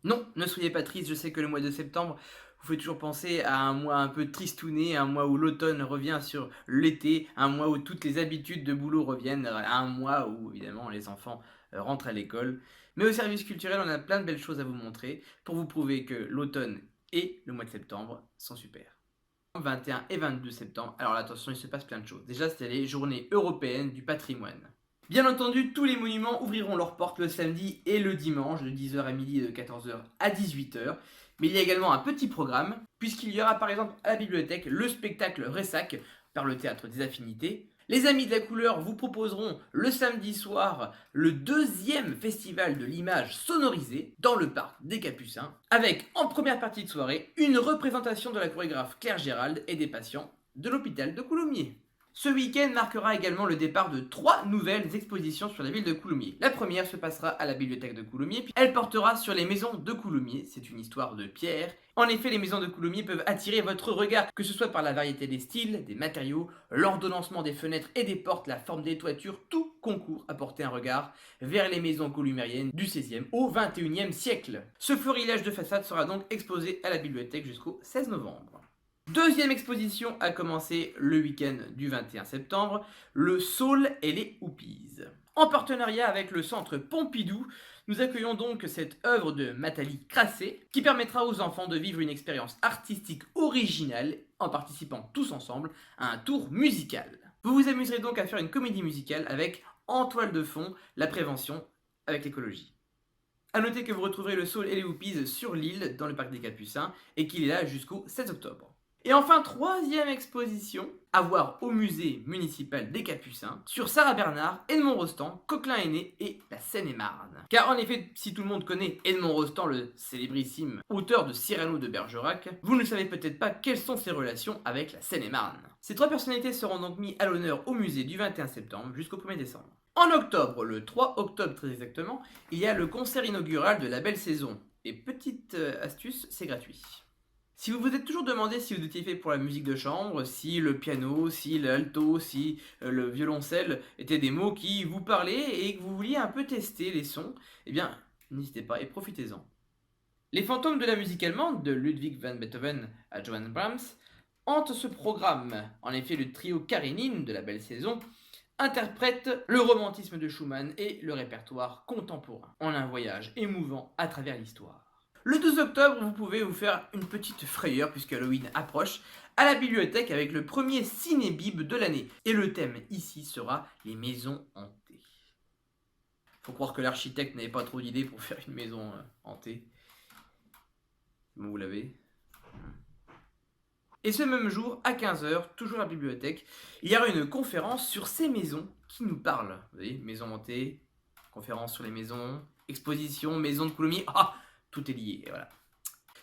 Non, ne soyez pas triste, je sais que le mois de septembre vous fait toujours penser à un mois un peu tristouné, un mois où l'automne revient sur l'été, un mois où toutes les habitudes de boulot reviennent, un mois où évidemment les enfants rentrent à l'école. Mais au service culturel, on a plein de belles choses à vous montrer pour vous prouver que l'automne et le mois de septembre sont super. 21 et 22 septembre, alors là, attention, il se passe plein de choses. Déjà, c'est les journées européennes du patrimoine. Bien entendu, tous les monuments ouvriront leurs portes le samedi et le dimanche de 10h à midi et de 14h à 18h. Mais il y a également un petit programme, puisqu'il y aura par exemple à la bibliothèque le spectacle Ressac par le Théâtre des Affinités. Les Amis de la Couleur vous proposeront le samedi soir le deuxième festival de l'image sonorisée dans le parc des Capucins, avec en première partie de soirée une représentation de la chorégraphe Claire Gérald et des patients de l'hôpital de Coulommiers. Ce week-end marquera également le départ de 3 nouvelles expositions sur la ville de Coulommiers. La première se passera à la bibliothèque de Coulommiers, puis elle portera sur les maisons de Coulommiers. C'est une histoire de pierre. En effet, les maisons de Coulommiers peuvent attirer votre regard, que ce soit par la variété des styles, des matériaux, l'ordonnancement des fenêtres et des portes, la forme des toitures, tout concourt à porter un regard vers les maisons coulommiériennes du XVIe au XXIe siècle. Ce florilège de façade sera donc exposé à la bibliothèque jusqu'au 16 novembre. Deuxième exposition a commencé le week-end du 21 septembre, le Saule et les Houpies. En partenariat avec le centre Pompidou, nous accueillons donc cette œuvre de Nathalie Crassé qui permettra aux enfants de vivre une expérience artistique originale en participant tous ensemble à un tour musical. Vous vous amuserez donc à faire une comédie musicale avec en toile de fond la prévention avec l'écologie. A noter que vous retrouverez le Saule et les Houpies sur l'île dans le parc des Capucins et qu'il est là jusqu'au 16 octobre. Et enfin, troisième exposition, à voir au musée municipal des Capucins, sur Sarah Bernard, Edmond Rostand, Coquelin-Aîné et la Seine-et-Marne. Car en effet, si tout le monde connaît Edmond Rostand, le célébrissime auteur de Cyrano de Bergerac, vous ne savez peut-être pas quelles sont ses relations avec la Seine-et-Marne. Ces 3 personnalités seront donc mis à l'honneur au musée du 21 septembre jusqu'au 1er décembre. En octobre, le 3 octobre très exactement, il y a le concert inaugural de la Belle Saison. Et petite astuce, c'est gratuit. Si vous vous êtes toujours demandé si vous étiez fait pour la musique de chambre, si le piano, si l'alto, si le violoncelle étaient des mots qui vous parlaient et que vous vouliez un peu tester les sons, eh bien, n'hésitez pas et profitez-en. Les fantômes de la musique allemande, de Ludwig van Beethoven à Johann Brahms, hantent ce programme. En effet, le trio Karénine de la Belle Saison interprète le romantisme de Schumann et le répertoire contemporain en un voyage émouvant à travers l'histoire. Le 12 octobre, vous pouvez vous faire une petite frayeur puisque Halloween approche à la bibliothèque avec le premier ciné-bib de l'année. Et le thème ici sera les maisons hantées. Faut croire que l'architecte n'avait pas trop d'idées pour faire une maison hantée. Bon, vous l'avez. Et ce même jour, à 15h, toujours à la bibliothèque, il y aura une conférence sur ces maisons qui nous parlent. Vous voyez, maisons hantées, conférence sur les maisons, exposition, maison de Coulommiers. Ah, tout est lié, et voilà.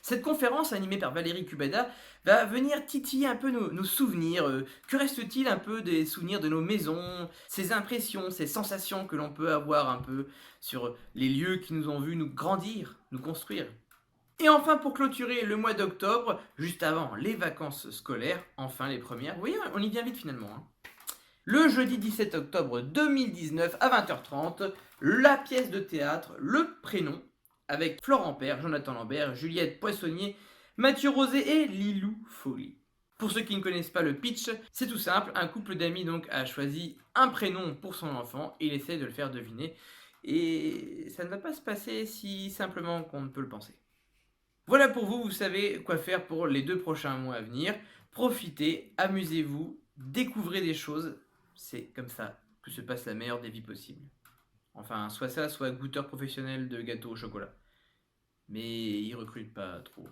Cette conférence, animée par Valérie Cubada, va venir titiller un peu nos souvenirs. Que reste-t-il un peu des souvenirs de nos maisons, ces impressions, ces sensations que l'on peut avoir un peu sur les lieux qui nous ont vus nous grandir, nous construire. Et enfin, pour clôturer le mois d'octobre, juste avant les vacances scolaires, enfin les premières, oui, on y vient vite finalement. Le jeudi 17 octobre 2019 à 20h30, la pièce de théâtre Le Prénom, avec Florent Père, Jonathan Lambert, Juliette Poissonnier, Mathieu Rosé et Lilou Folly. Pour ceux qui ne connaissent pas le pitch, c'est tout simple, un couple d'amis donc a choisi un prénom pour son enfant et il essaie de le faire deviner. Et ça ne va pas se passer si simplement qu'on ne peut le penser. Voilà pour vous, vous savez quoi faire pour les 2 prochains mois à venir. Profitez, amusez-vous, découvrez des choses. C'est comme ça que se passe la meilleure des vies possibles. Enfin, soit ça, soit goûteur professionnel de gâteaux au chocolat. Mais ils recrutent pas trop.